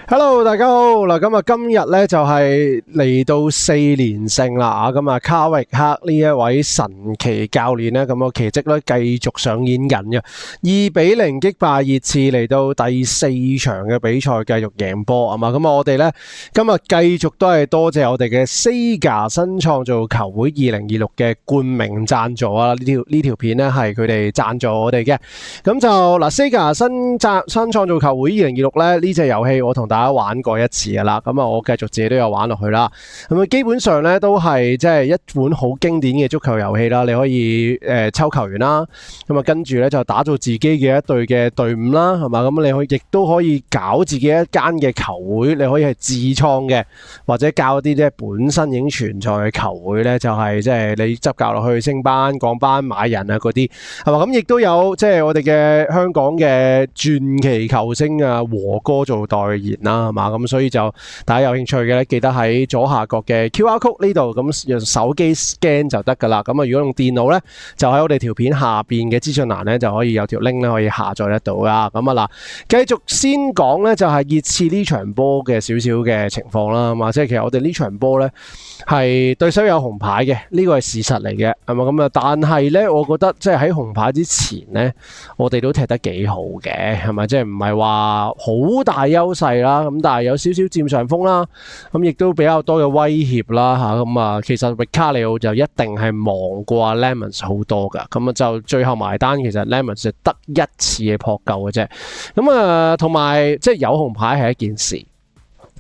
Hello，大家好。嗱，咁今日咧就係嚟到4連勝啦。咁啊，卡域克呢一位神奇教練咧，咁個奇蹟咧繼續上演緊嘅，2-0擊敗熱刺，嚟到第4場嘅比賽繼續贏波啊嘛。咁我哋咧今日繼續都係多謝我哋嘅 Sega 新創造球會2026嘅冠名贊助啊。呢條片咧係佢哋贊助我哋嘅。咁就嗱，Sega 新創造球會2026咧呢隻遊戲我同大家玩過一次噶啦，咁啊我繼續自己都有玩落去啦。咁啊基本上咧都係即係一款好經典嘅足球遊戲啦，你可以抽球員啦，咁啊跟住咧就打造自己嘅一隊嘅隊伍啦，係嘛？咁你亦都可以搞自己一間嘅球會，你可以係自創嘅，或者教一啲即係本身已經存在嘅球會咧，就係即係你執教落去升班、降班、買人啊嗰啲，係嘛？咁亦都有即係我哋嘅香港嘅傳奇球星啊和哥做代言啦，係嘛？咁所以就大家有興趣嘅咧，記得喺左下角嘅 QR code 呢度，咁用手機 scan 就得噶啦。咁啊，如果用電腦咧，就喺我哋條片下邊嘅資訊欄咧，就可以有條 link 咧可以下載得到噶。咁啊嗱，繼續先講咧，就係熱刺呢場波嘅少少嘅情況啦。咁啊，即係其實我哋呢場波咧係對手有紅牌嘅，呢個係事實嚟嘅，係嘛？咁啊，但係咧，我覺得即係喺紅牌之前咧，我哋都踢得幾好嘅，係咪？即係唔係話好大優勢啦，咁但係有少少佔上風啦，咁亦都比較多嘅威脅啦嚇，咁啊其實域卡里奧就一定係忙過阿 Lemons 好多噶，咁啊就最後埋單，其實 Lemons 就得一次嘅撲救嘅啫，咁啊同埋即係有紅牌係一件事，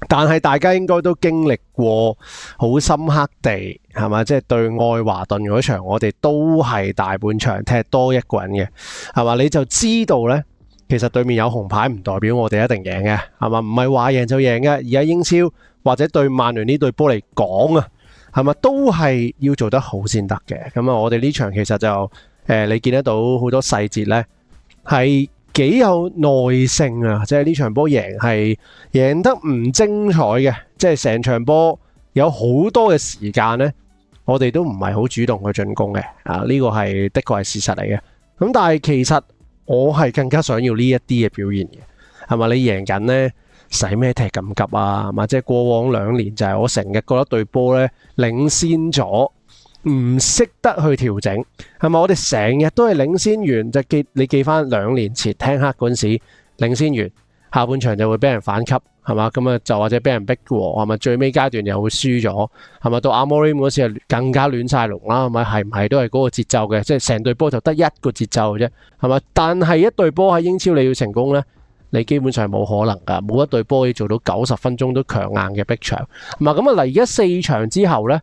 但係大家應該都經歷過好深刻地係嘛，即係對愛華頓嗰場，我哋都係大半場踢多一個人嘅，係嘛？你就知道呢。其實對面有紅牌唔代表我哋一定贏嘅，係嘛？唔係話贏就贏嘅。而家英超或者對曼聯呢隊波嚟講啊，係嘛都係要做得好先得嘅。咁啊，我哋呢場其實就你見得到好多細節呢，係幾有耐性啊！即係呢場波係贏得唔精彩嘅，即係成場波有好多嘅時間呢，我哋都唔係好主動去進攻嘅。啊，呢個係的確係事實嚟嘅。咁但係其實我係更加想要呢一啲嘅表現嘅，係嘛？你贏緊呢，使咩踢咁急啊？係嘛？即係過往2年就係我成日覺得隊波呢領先咗，唔識得去調整，係嘛？我哋成日都係領先完，就你記翻2年前聽黑嗰陣時，領先完下半場就會俾人反擊，係嘛？咁啊就或者俾人逼和，係咪？最尾階段又會輸咗，係咪？到阿莫里嗰時係更加亂晒龍啦，係咪？係唔係都係嗰個節奏嘅？即係成隊波就得一個節奏嘅啫，係咪？但係一隊波喺英超你要成功呢，你基本上冇可能㗎，冇一隊波可以做到90分鐘都強硬嘅逼搶。咁啊嗱，而家4場之後呢，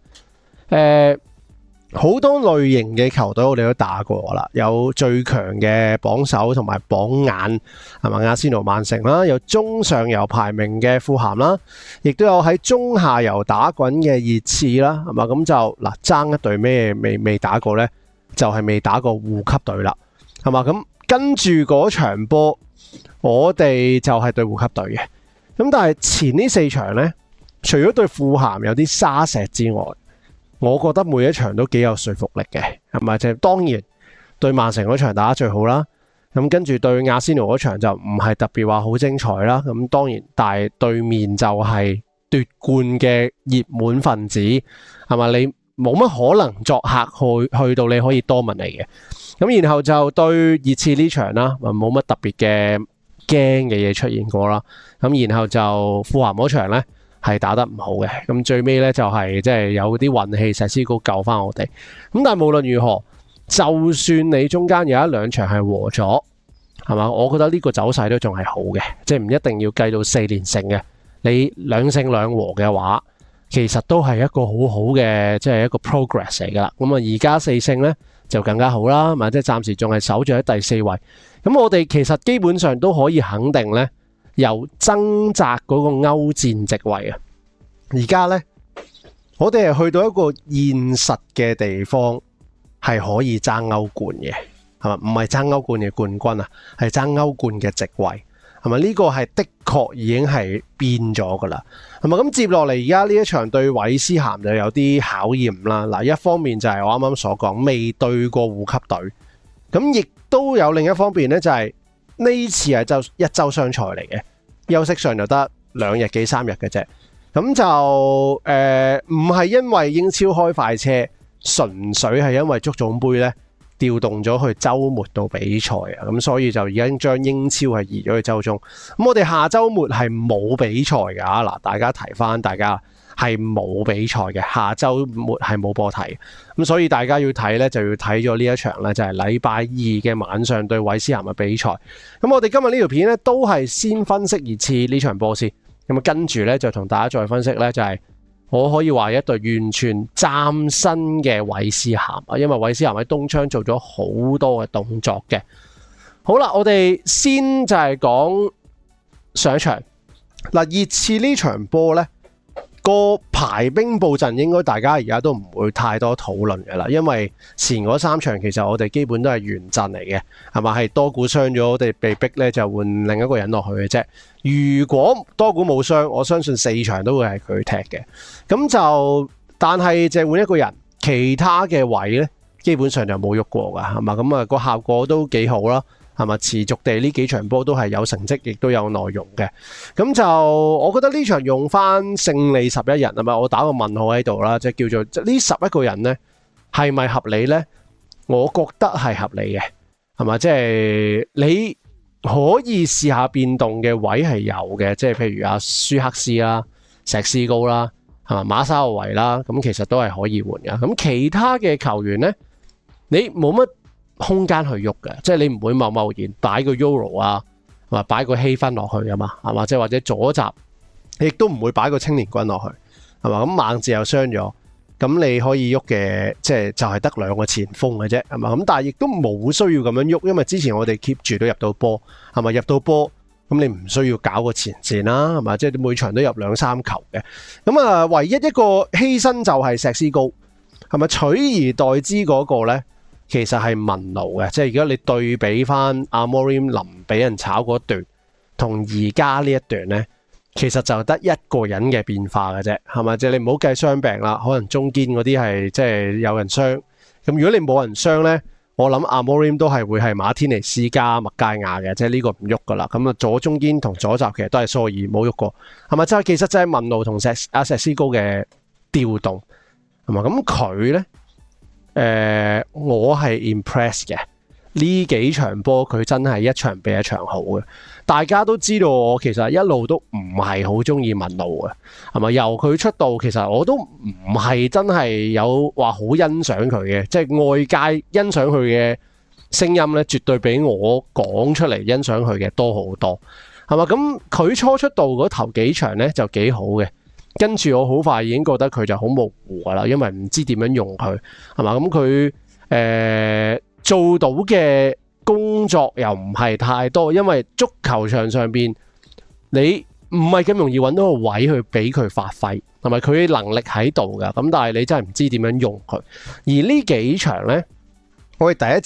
好多類型嘅球隊我哋都打過啦，有最強嘅榜首同埋榜眼，係咪？阿仙奴、曼城啦，有中上游排名嘅富咸啦，亦都有喺中下游打滾嘅熱刺啦，係嘛？咁就嗱爭一隊咩未打過呢？就係未打過護級隊啦，係嘛？咁跟住嗰場波，我哋就係對護級隊嘅。咁但係前呢4場呢，除咗對富咸有啲沙石之外，我覺得每一場都幾有說服力嘅，係咪？即係當然對曼城嗰場打得最好啦，咁跟住對阿仙奴嗰場就唔係特別話好精彩啦。咁當然，但係對面就係奪冠嘅熱門分子，係咪？你冇乜可能作客去到你可以多問你嘅。咁然後就對熱刺呢場啦，冇乜特別嘅驚嘅嘢出現過啦。咁然後就富咸嗰場呢，係打得唔好嘅，咁最尾咧就係即係有啲運氣，石師高救翻我哋。咁但係無論如何，就算你中間有1-2場係和咗，係嘛？我覺得呢個走勢都仲係好嘅，即係唔一定要計到4連勝嘅。你2勝2和嘅話，其實都係一個好好嘅，即係一個 progress 嚟噶啦。咁啊，而家4勝咧就更加好啦，即係暫時仲係守住喺第4位。咁我哋其實基本上都可以肯定咧，由掙扎嗰個歐戰席位啊，而家呢，我哋係去到一個現實嘅地方，係可以爭歐冠嘅，係咪？唔係爭歐冠嘅冠軍啊，係爭歐冠嘅席位，係咪？呢個係的確已經係變咗噶啦，係咪？咁接落嚟而家呢一場對韋斯咸就有啲考驗啦。嗱，一方面就係我啱啱所講未對過護級隊，咁亦都有另一方面呢，就係呢次係一周雙賽嚟嘅，休息上就得， 2日幾3日嘅啫。咁就唔係因為英超開快車，純粹係因為足總杯咧調動咗去週末度比賽啊，咁所以就已經將英超係移咗去週中。咁我哋下週末係冇比賽㗎嗱，大家提翻大家係冇比賽嘅，下週末係冇波睇。咁所以大家要睇咧，就要睇咗呢一場咧，就係禮拜二嘅晚上對韋斯咸嘅比賽。咁我哋今日呢條片咧都係先分析熱刺呢場波先。咁跟住咧就同大家再分析咧，就係我可以話一隊完全嶄新嘅韋斯咸啊，因為韋斯咸喺冬窗做咗好多嘅動作嘅。好啦，我哋先就係講上一場嗱，熱刺呢場波咧個排兵布陣應該大家而家都唔會太多討論嘅啦，因為前嗰3場其實我哋基本都係原陣嚟嘅，係咪？係多股傷咗，我哋被逼咧就換另一個人落去嘅啫。如果多股冇傷，我相信4場都會係佢踢嘅。咁就但係就換一個人，其他嘅位咧基本上就冇喐過㗎，係嘛？咁啊個效果都幾好啦。係咪持續地呢幾場波都係有成績，亦都有內容嘅。咁就我覺得呢場用翻勝利11人係咪？我打個問號喺度啦，即係叫做呢11個人呢係咪合理呢？我覺得係合理嘅，係咪？即係你可以試下變動嘅位係有嘅，即係譬如阿舒克斯啦、石斯高啦、係嘛馬沙奧維啦，咁其實都係可以換嘅。咁其他嘅球員呢，你冇乜空間去喐嘅，即係你唔會貿然擺個 Euro 啊，或者擺個希芬落去啊嘛，係嘛？即係或者左閘，亦都唔會擺個青年軍落去，係嘛？咁孟治又傷咗，咁你可以喐嘅，即係就係得2個前鋒嘅啫，係嘛？咁但係亦都冇需要咁樣喐，因為之前我哋 keep 住都入到波，係咪？入到波，咁你唔需要搞個前線啦，係嘛？即係每場都入2-3球嘅，咁啊，唯一一個犧牲就係石斯高，係咪？取而代之嗰個咧？其實係文奴嘅，即係如果你對比翻阿莫林臨俾人炒嗰段，同而家呢一段呢，其實就得一個人嘅變化嘅啫，係咪？即係你唔好計傷病啦，可能中堅嗰啲係即係有人傷。咁如果你冇人傷呢，我諗阿莫林都係會係馬天尼斯加麥佳亞嘅，即係呢個唔喐噶啦。咁啊左中堅同左閘其實都係蘇爾冇喐過，係咪？即係其實就係文奴同石斯高嘅調動，係咪？咁佢呢？我係 impressed 嘅，呢幾場波佢真係一場比一場好嘅。大家都知道我其實一路都唔係好中意文奴嘅，係咪？由佢出道其實我都唔係真係有話好欣賞佢嘅，即係外界欣賞佢嘅聲音咧，絕對比我講出嚟欣賞佢嘅多好多，係咪？咁佢初出道嗰頭幾場咧就幾好嘅。跟住我好快已經覺得佢就好模糊㗎啦，因為唔知點樣用佢，係嘛？咁佢做到嘅工作又唔係太多，因為足球場上邊你唔係咁容易揾到個位去俾佢發揮，係咪？佢能力喺度㗎，咁但係你真係唔知點樣用佢。而呢幾場呢，我係第一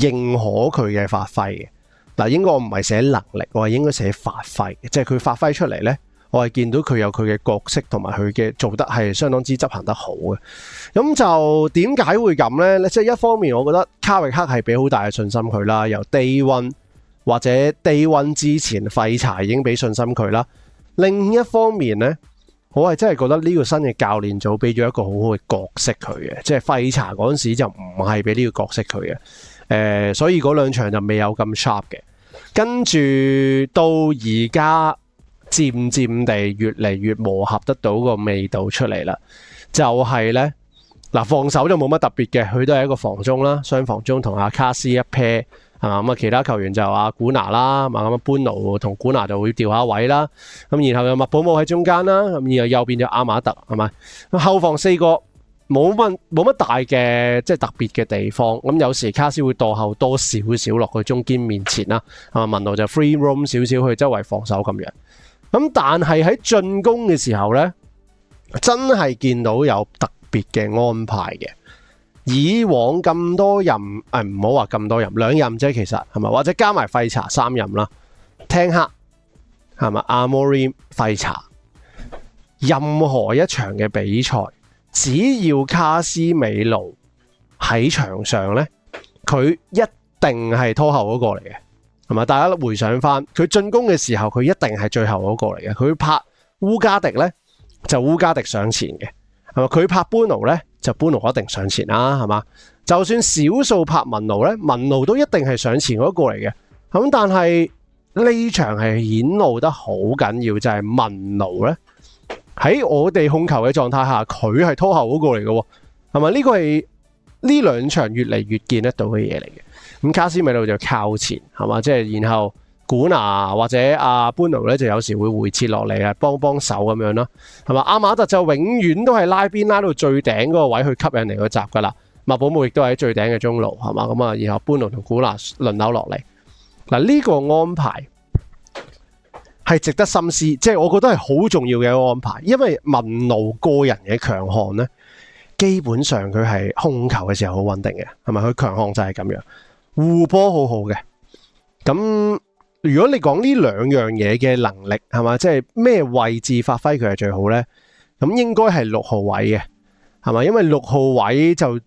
次認可佢嘅發揮嘅。嗱，應該我唔係寫能力，我係應該寫發揮嘅，即係佢發揮出嚟呢。我係見到佢有佢嘅角色同埋佢嘅做得係相當之執行得好嘅，咁就點解會咁呢？即係一方面，我覺得卡域克係俾好大嘅信心佢啦，由 Day One 或者 Day One 之前廢柴已經俾信心佢啦。另一方面呢，我係真係覺得呢個新嘅教練組俾咗一個好好嘅角色佢嘅，即係廢柴嗰陣時就唔係俾呢個角色佢嘅，所以嗰2場就未有咁 sharp 嘅。跟住到而家，漸漸地越嚟越磨合得到個味道出嚟啦，就係呢，嗱，防守就冇乜特別嘅，佢都係一個防中啦，雙防中同阿卡斯一 pair 係嘛，咁啊其他球員就阿古拿啦，咁啊班奴同古拿就會調下位啦，咁然後有麥保姆喺中間啦，咁然後右邊就阿馬特係咪？後防4個冇乜大嘅即係特別嘅地方，咁有時卡斯會墮後多少少落去中堅面前啦，係嘛，文奴就 free roam 少少去周圍防守咁樣。咁但係喺進攻嘅時候呢，真係見到有特別嘅安排嘅。以往咁多任，唔好話咁多任，2任啫，其實係咪？或者加埋廢柴3任啦，聽克係咪？阿莫林廢柴，任何一場嘅比賽，只要卡斯美路喺場上呢，佢一定係拖後嗰個嚟嘅。係嘛？大家回想翻佢進攻嘅時候，佢一定係最後嗰個嚟嘅。佢拍烏加迪咧，就烏加迪上前嘅，係嘛？佢拍班奴咧，就班奴一定上前啦，係嘛？就算少數拍文奴咧，文奴都一定係上前嗰個嚟嘅。咁但係呢場係顯露得好緊要，就係文奴咧喺我哋控球嘅狀態下，佢係拖後嗰個嚟嘅，係咪？呢個係呢兩場越嚟越見得到嘅嘢嚟嘅。咁卡斯米魯就靠前，係嘛？即係然後古拿或者阿班奴咧，就有時會回撤落嚟啊，幫手咁樣啦，係嘛？阿馬特就永遠都係拉邊拉到最頂嗰個位去吸引嚟個閘噶啦。麥保姆亦都喺最頂嘅中路，係嘛？咁啊，然後班奴同古拿輪流落嚟。嗱，呢個安排係值得深思，即係我覺得係好重要嘅一個安排，因為文奴個人嘅強項咧，基本上佢係控球嘅時候好穩定嘅，係咪？佢強項就係咁樣。護波好好嘅，咁如果你講呢兩樣嘢嘅能力係嘛，即係咩位置發揮佢係最好呢？咁應該係6號位嘅，係嘛？因為6號位就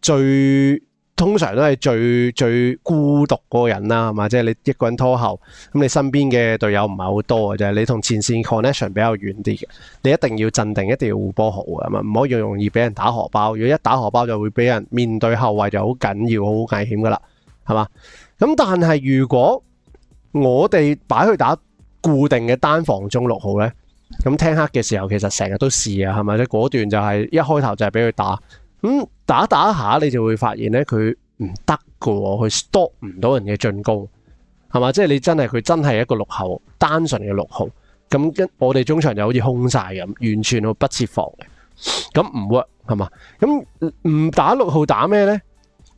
通常都係最孤獨嗰個人啦，係嘛？即係你一個人拖後，咁你身邊嘅隊友唔係好多嘅啫，你同前線 connection 比較遠啲嘅，你一定要鎮定，一定要護波好嘅，係嘛？唔可以容易俾人打荷包，如果一打荷包就會俾人面對後衛就好緊要，好危險噶啦。係嘛？咁但係如果我哋擺去打固定嘅單防中6號咧，咁聽黑嘅時候其實成日都試啊，係咪？即果段就係一開頭就係俾佢打，咁打下你就會發現咧佢唔得噶，佢 stop 唔到人嘅進攻，係嘛？即係你佢真係一個6號，單純嘅6號，咁跟我哋中場就好似空晒咁，完全不設防嘅，咁唔 work 係嘛？咁唔打6號打咩咧？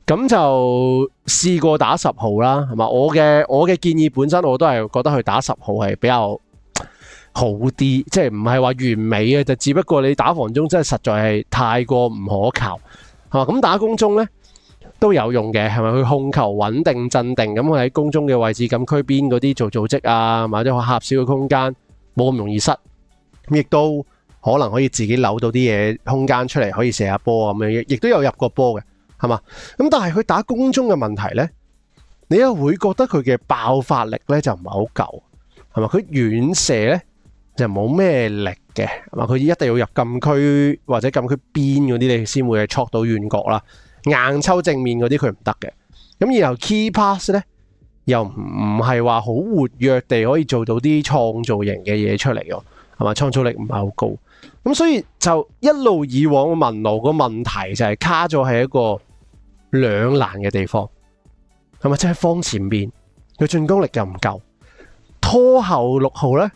咁就試過打10號啦，係嘛？我嘅建議本身我都係覺得佢打10號係比較好啲，即係唔係話完美嘅，就只不過你打防中真係實在係太過唔可靠，係嘛？咁打攻中咧都有用嘅，係咪？佢控球穩定鎮定，咁佢喺攻中嘅位置禁區邊嗰啲做組織啊，或者狹小嘅空間冇咁容易失，咁亦都可能可以自己扭到啲嘢空間出嚟，可以射下波咁樣，亦都有入過波嘅。係嘛？咁但係佢打攻中嘅問題咧，你又會覺得佢嘅爆發力咧就唔係好夠，係嘛？佢遠射咧就冇咩力嘅，係嘛？佢一定要入禁區或者禁區邊嗰啲，你先會係戳到遠角啦。硬抽正面嗰啲佢唔得嘅。咁然後 key pass 咧又唔係話好活躍地可以做到啲創造型嘅嘢出嚟喎，係嘛？創造力唔係好高。咁所以就一路以往嘅文奴個問題就係卡咗喺一個兩難嘅地方，係咪？即係方前面佢進攻力又唔夠，拖後6號咧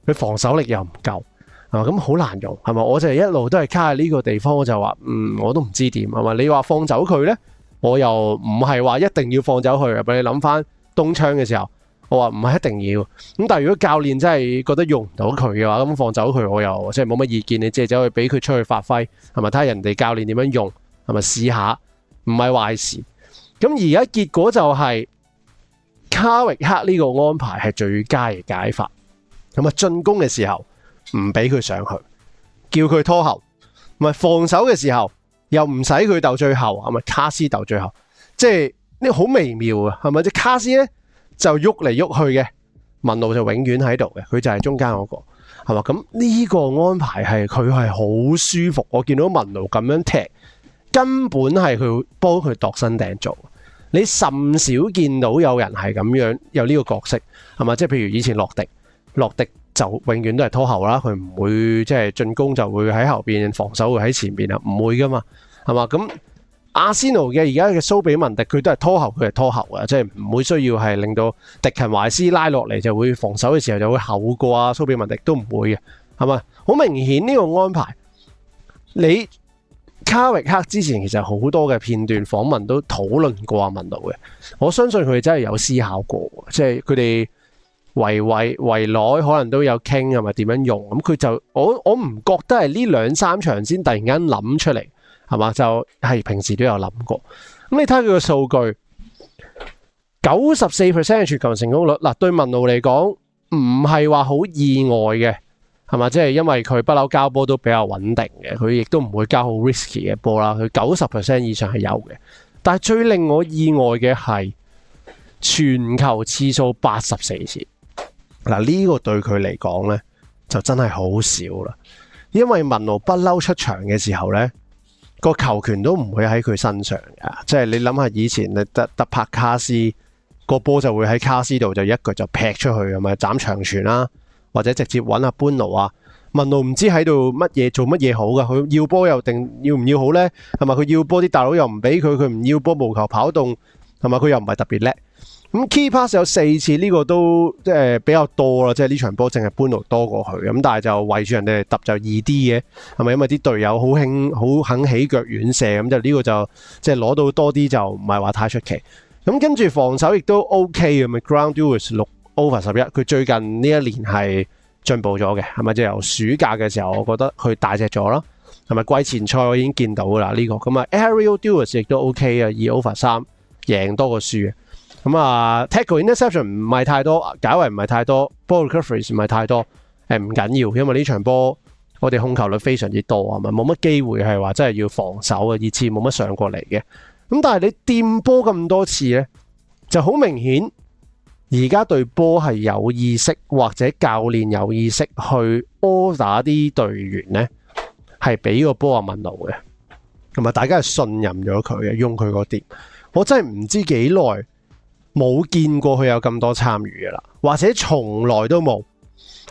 佢防守力又唔夠，係嘛？咁好難用，係咪？我就係一路都係卡喺呢個地方，我就話我都唔知點，係咪？你話放走佢咧，我又唔係話一定要放走佢，俾你諗翻東窗嘅時候，我話唔係一定要。咁但係如果教練真係覺得用唔到佢嘅話，咁放走佢我又即係冇乜意見，你即係走去俾佢出去發揮，係咪？睇下人哋教練點樣用，係咪試下？唔係壞事，咁而家結果就係卡域克呢個安排係最佳嘅解法。咁啊進攻嘅時候唔俾佢上去，叫佢拖後，唔係防守嘅時候又唔使佢鬥最後，係咪卡斯鬥最後？即係呢個好微妙啊，係咪？即卡斯咧就喐嚟喐去嘅，文奴就永遠喺度嘅，佢就係中間嗰個，係嘛？咁呢個安排係佢係好舒服，我見到文奴咁樣踢。根本係佢幫佢度身訂做，你甚少見到有人係咁樣有呢個角色，係嘛？即係譬如以前洛迪就永遠都係拖後啦，佢唔會即係進攻就會喺後邊，防守會喺前邊啊，唔會噶嘛，係嘛？咁阿仙奴嘅而家嘅蘇比文迪佢都係拖後，佢係拖後嘅，即係唔會需要係令到迪勤懷斯拉落嚟就會防守嘅時候就會後過啊，蘇比文迪都唔會嘅，係嘛？好明顯呢個安排你。卡域克之前其實好多嘅片段訪問都討論過阿文奴嘅，我相信佢哋真係有思考過，即係佢哋圍內可能都有傾係咪點樣用，咁佢就我唔覺得係呢2-3場先突然間諗出嚟，係嘛？就係平時都有諗過。咁你睇下佢個數據，94% 嘅傳球成功率，嗱對文奴嚟講唔係話好意外嘅。係嘛？即係因為佢不嬲交波都比較穩定嘅，佢亦都唔會交好 risky 嘅波啦。佢90% 以上係有嘅。但係最令我意外嘅係傳球次數84次。嗱，呢個對佢嚟講咧就真係好少啦，因為文奴不嬲出場嘅時候咧，個球權都唔會喺佢身上嘅，即係你諗下以前你得拍卡斯個波就會喺卡斯度就一腳就劈出去咁嘛，斬長傳啦，或者直接揾阿班奴啊。文奴唔知喺度乜嘢做乜嘢好噶，佢要波又定要唔要好呢？係咪佢要波啲大佬又唔俾佢，佢唔要波無球跑動，係咪佢又唔係特別叻？咁 key pass 有4次，呢個都即係比較多啦，即係呢場波淨係班奴多過佢，咁但係就圍住人哋嚟揼就易啲嘅，係咪因為啲隊友好肯起腳遠射，咁就呢個就即係攞到多啲就唔係話太出奇。咁跟住防守亦都 OK 嘅，咪 Ground Duels 6/11，佢最近呢一年係進步咗嘅，係咪？即係由暑假嘅時候，我覺得佢大隻咗啦，係咪？季前賽我已經見到啦呢個，咁啊 Aerial Duels 亦都 OK 啊，2/3贏多過輸嘅。咁啊 Tackle Interception 唔係太多，解圍唔係太多， Ball Recoveries 唔係太多，唔緊要，因為呢場波我哋控球率非常之多啊嘛，冇乜機會係話真係要防守嘅，熱刺冇乜上過嚟嘅。咁但係你掂波咁多次咧，就好明顯而家對波係有意識，或者教練有意識去 order 啲隊員咧，係俾個波阿文奴嘅，同埋大家係信任咗佢嘅，用佢個碟。我真係唔知幾耐冇見過佢有咁多參與嘅啦，或者從來都冇，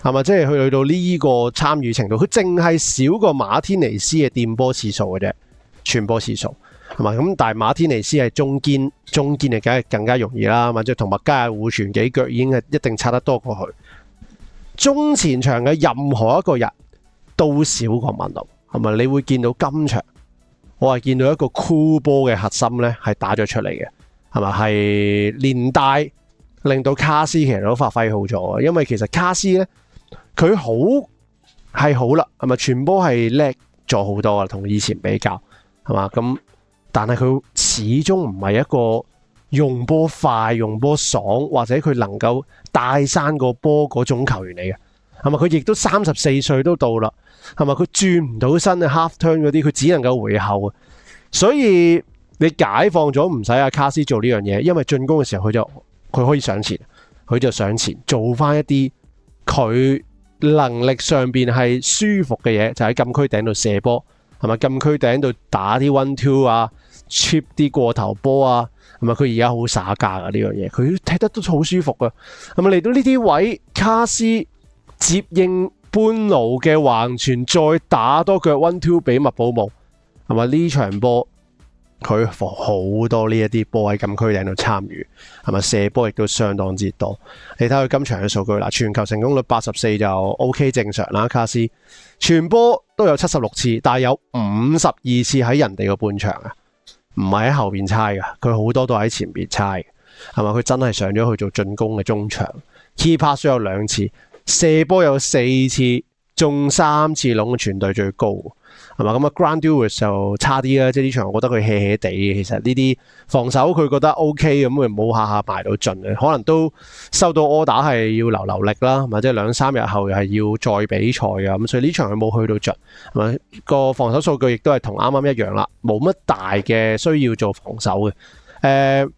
係咪？即係佢去到呢個參與程度，佢淨係少過馬天尼斯嘅掂波次數嘅啫，傳波次數。係嘛？咁但係馬天尼斯係中堅就梗係更加容易啦，或者同麥加互傳幾腳已經係一定刷得多過佢。中前場嘅任何一個人都少過文奴，係咪？你會見到今場，我係見到一個箍波嘅核心咧，係打咗出嚟嘅，係咪？係連帶令到卡斯其實都發揮好咗，因為其實卡斯咧佢好啦，係咪？傳波係叻咗好多啊，同以前比較，係嘛？咁但係佢始終唔係一個用波快、用波爽，或者佢能夠帶生個波嗰種球員嚟嘅，係咪？佢亦都34歲都到啦，係咪？佢轉唔到身嘅 half turn 嗰啲，佢只能夠回後啊。所以你解放咗唔使阿卡斯做呢樣嘢，因為進攻嘅時候佢可以上前，佢就上前做翻一啲佢能力上邊係舒服嘅嘢，就喺禁區頂度射波，係咪？禁區頂度打啲 1-2 啊，chip 啲過頭波啊，係咪？佢而家好耍家噶呢樣嘢，佢踢得都好舒服噶。係咪嚟到呢啲位，卡斯接應班奴嘅橫傳，再打多腳 1-2 俾麥保姆，係咪？呢場波佢好多呢一啲波喺禁區頂度參與，係咪？射波亦都相當之多。你睇佢今場嘅數據啦，傳球成功率84就 OK 正常啦。卡斯傳波都有76次，但係有52次喺人哋個半場啊，唔係喺後邊猜噶，佢好多都喺前邊猜嘅，係咪？佢真係上咗去做進攻嘅中場。Key pass 有2次，射波有4次，中3次籠，全隊最高，係嘛？咁啊 Ground Duels 就差啲啦，即係呢場我覺得佢 hea 地嘅。其實呢啲防守佢覺得 OK 咁，佢冇下下埋到盡嘅，可能都收到 order 係要留力啦，係嘛？即係2-3日後又係要再比賽嘅，咁所以呢場佢冇去到盡，係嘛？個防守數據亦都係同啱啱一樣啦，冇乜大嘅需要做防守嘅。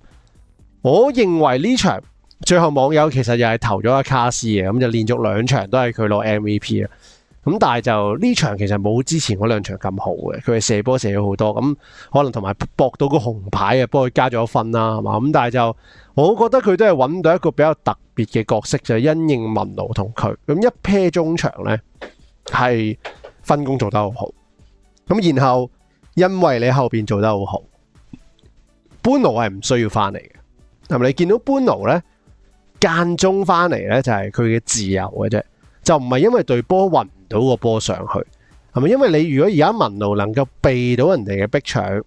我認為呢場最後網友其實又係投咗阿卡斯嘅，咁就連續2場都係佢攞 MVP 啦。咁但係就呢場其實冇之前嗰2場咁好嘅，佢係射波射咗好多，咁可能同埋博到個紅牌啊，幫佢加咗分啦，係嘛？咁但係就我覺得佢都係揾到一個比較特別嘅角色，就係因應文奴同佢咁一 pair 中場呢係分工做得好好，咁然後因為你後邊做得好好，班奴係唔需要翻嚟嘅，係咪？你見到班奴呢間中翻嚟呢，就係佢嘅自由嘅啫，就唔係因為對波運到個波上去，係咪？因為你如果而家文奴能夠避到人哋嘅逼搶，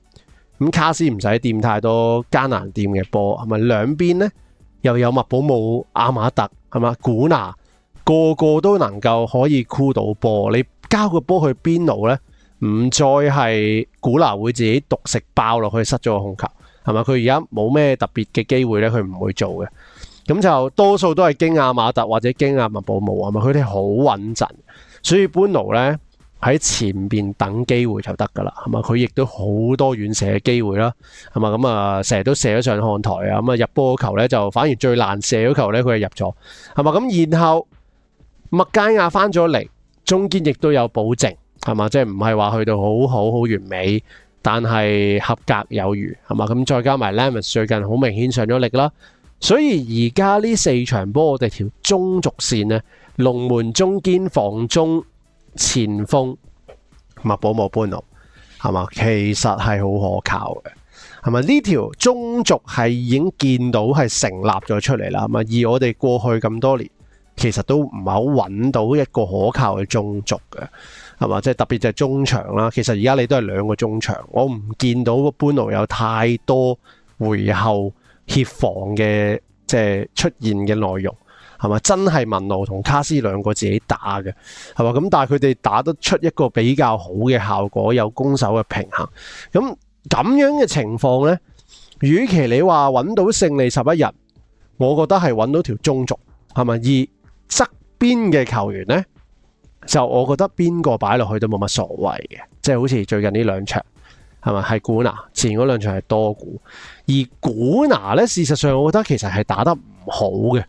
咁卡斯唔使掂太多艱難掂嘅波，係咪？兩邊呢又有麥保姆、阿馬特，係嘛？古拿個個都能夠可以箍到波，你交個波去邊度呢？唔再係古拿會自己獨食爆落去失咗個控球，係咪？佢而家冇咩特別嘅機會呢，佢唔會做嘅。咁就多數都係經阿馬特或者經阿麥保姆，係咪？佢哋好穩陣。所以班奴咧喺前邊等機會就得㗎啦，係嘛？佢亦都好多遠射嘅機會啦，係嘛？咁啊，成日都射咗上看台啊，咁啊入波球咧就反而最難射嗰球咧，佢係入咗，係嘛？咁然後麥佳亞翻咗嚟，中堅亦都有保證，係嘛？即係唔係話去到好完美，但係合格有餘，係嘛？咁再加埋 Lemons 最近好明顯上咗力啦，所以而家呢4場波我哋條中軸線咧，龍門中堅防中前鋒麥保姆般奴，係嘛？其實係好可靠嘅，係咪？呢條中軸係已經見到係成立咗出嚟啦，係咪？而我哋過去咁多年，其實都唔係好揾到一個可靠嘅中軸嘅，係嘛？即係特別就係中場啦。其實而家你都係2個中場，我唔見到個般奴有太多回後協防嘅即係出現嘅內容。係嘛？真係文奴同卡斯2個自己打嘅，係嘛？咁但係佢哋打得出一個比較好嘅效果，有攻守嘅平衡。咁樣嘅情況呢，與其你話揾到勝利11人，我覺得係揾到條中軸，係咪？而側邊嘅球員呢，就我覺得邊個擺落去都冇乜所謂嘅，即係好似最近呢2場，係咪？係古拿，前嗰2場係多古，而古拿呢，事實上我覺得其實係打得唔好嘅。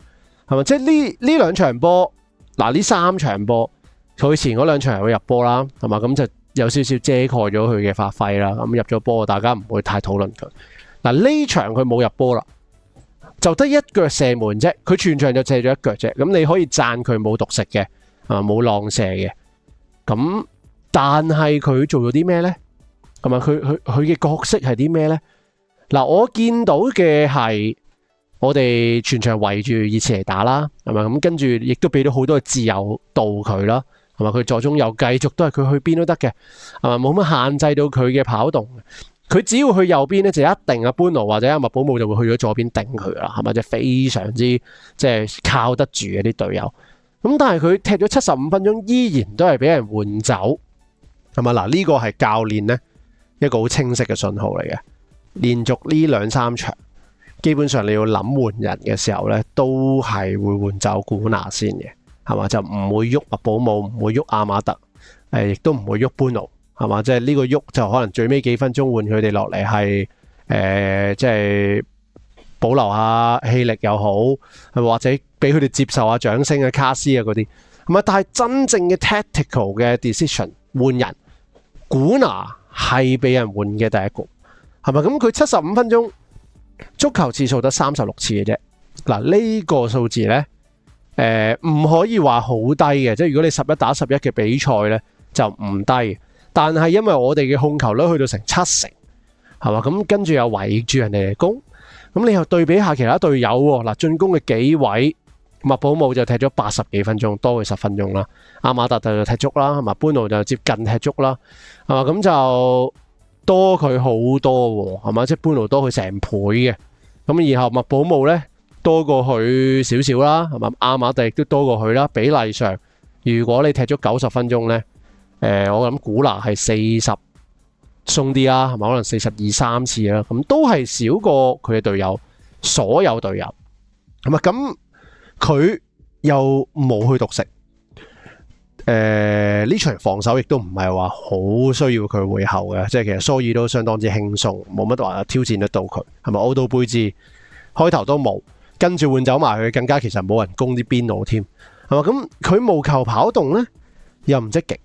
係咪？即係呢2場波，嗱呢3場波，佢前嗰2場係會入波啦，係嘛？咁就有少少遮蓋咗佢嘅發揮啦。咁入咗波，大家唔會太討論佢。嗱呢場佢冇入波啦，就得一腳射門啫，佢全場就射咗一腳啫。咁你可以讚佢冇獨食嘅，冇浪射嘅。咁但係佢做咗啲咩呢？係咪？佢嘅角色係啲咩呢？嗱，我見到嘅係。我哋全場圍住熱刺嚟打啦，係咪？咁跟住亦都俾到好多自由度佢啦，係咪？佢左中右繼續都係佢去邊都得嘅，係咪？冇乜限制到佢嘅跑動。佢只要去右邊咧，就一定阿般奴或者阿麥保姆就會去咗左邊頂佢啦，係咪？即係非常之即係靠得住嘅啲隊友。咁但係佢踢咗75分鐘，依然都係俾人換走，係咪？嗱，呢個係教練呢一個好清晰嘅信號嚟嘅。連續呢2-3場。基本上你要諗換人嘅時候咧，都係會換走古拿先嘅，係嘛？就唔會喐麥保姆，唔會喐阿馬特，亦都唔會喐般奴，係嘛？即係呢個喐就可能最尾幾分鐘換佢哋落嚟係即係保留下氣力又好，或者俾佢哋接受下掌聲嘅卡斯啊嗰啲，係咪？但係真正嘅 tactical 嘅 decision 換人，古拿係俾人換嘅第一個，係咪？咁佢75分鐘。足球次數得36次嘅啫，嗱呢個數字呢，唔可以話好低嘅，即係如果你11打11嘅比賽呢，就唔低，但係因為我哋嘅控球率去到成7成，係嘛？咁跟住又圍住人哋嚟攻，咁你又對比下其他隊友喎，嗱進攻嘅幾位，麥保姆就踢咗80幾分鐘，多佢10分鐘啦，阿馬特就踢足啦，係嘛？般奴就接近踢足啦，係嘛？咁就。多佢好多喎，係嘛？即係般奴多佢成倍嘅，咁然後麥保姆咧多過佢少少啦，係嘛？阿馬特亦都多過佢啦。比例上，如果你踢咗90分鐘咧，我諗古拿係40鬆啲啦，係嘛？可能42-43次啦，咁都係少過佢嘅隊友，所有隊友，係嘛？咁佢又冇去獨食。呢場防守亦都唔係話好需要佢會後嘅，即係其實蘇爾都相當之輕鬆，冇乜話挑戰得到佢，係咪？奧杜貝治開頭都冇，跟住換走埋佢，更加其實冇人攻啲邊路添，係嘛？咁佢無球跑動呢，又唔積極，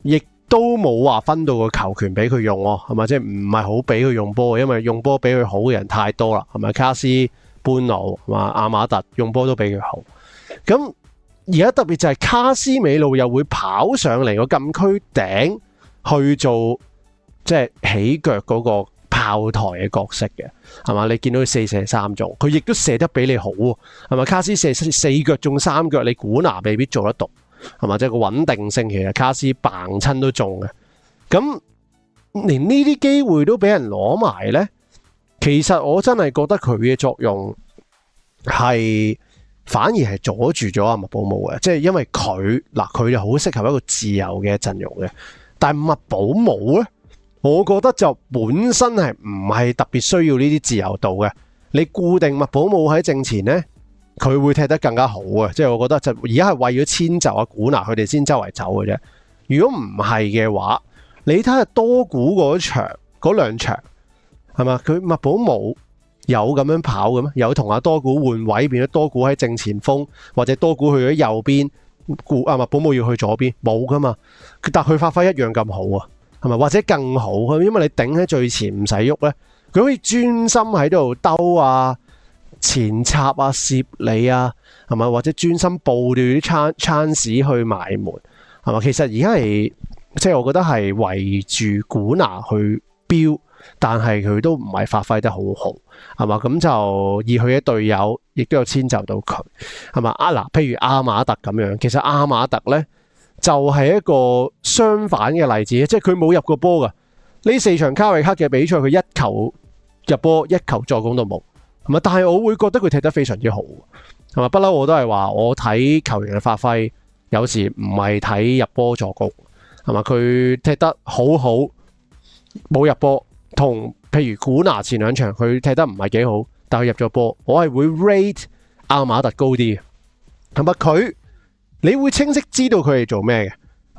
亦都冇話分到個球權俾佢用喎，係咪？即係唔係好俾佢用波，因為用波俾佢好嘅人太多啦，係咪？卡斯、般奴、阿馬特用波都比佢好，咁。而家特別就係卡斯美路又會跑上嚟個禁區頂去做即係起腳嗰個炮台嘅角色嘅，係嘛？你見到佢4射3中，佢亦都射得比你好喎，係咪？卡斯射4腳中3腳，你古拿未必做得到，係嘛？即係個穩定性其實卡斯嘭親都中嘅，咁連呢啲機會都俾人攞埋咧，其實我真係覺得佢嘅作用係。反而係阻住咗阿麥保姆嘅，即係因為佢就好適合一個自由嘅陣容嘅，但係麥保姆咧，我覺得就本身係唔係特別需要呢啲自由度嘅。你固定麥保姆喺正前咧，佢會踢得更加好嘅，即係我覺得就而家係為咗遷就阿古拿佢哋先周圍走嘅啫。如果唔係嘅話，你睇下多股嗰兩場係嘛？佢麥寶武有咁樣跑嘅咩？有同阿多股換位變咗多股喺正前鋒，或者多股去咗右邊，麥寶武要去左邊，冇噶嘛。但佢發揮一樣咁好啊，係咪？或者更好，因為你頂喺最前唔使喐咧，佢可以專心喺度兜啊、前插啊、攝你啊，係咪？或者專心報住啲chance去埋門，係嘛？其實而家係即係我覺得係圍住古拿去標。但係佢都唔係發揮得好好，係嘛？咁就而佢嘅隊友亦都有遷就到佢，係嘛？嗱，譬如阿馬特咁樣，其實阿馬特呢就係一個相反嘅例子，即係佢冇入過波噶。呢4場卡域克嘅比賽，佢一球入波，一球助攻都冇，係嘛？但係我會覺得佢踢得非常之好，係嘛？不嬲我都係話，我睇球員嘅發揮，有時唔係睇入波助攻，係嘛？佢踢得好好，冇入波。同譬如古拿前2場佢踢得唔係幾好，但佢入咗波，我係會 rate 阿馬特高啲嘅，係咪？佢你會清晰知道佢係做咩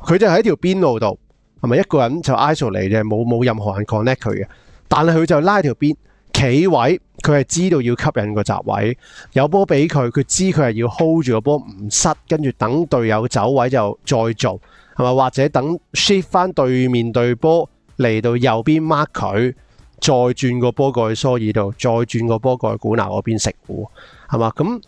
嘅？佢就喺條邊路度，係咪一個人就 isolate 嘅，冇任何人 connect 佢嘅，但係佢就拉條邊企位，佢係知道要吸引個閘位，有波俾佢，佢知佢係要 hold 住個波唔失，跟住等隊友走位就再做，係咪？或者等 shift 翻對面對波。嚟到右邊 mark 佢，再轉個波過去蘇爾度，再轉個波過去古拿嗰邊食糊，係嘛？咁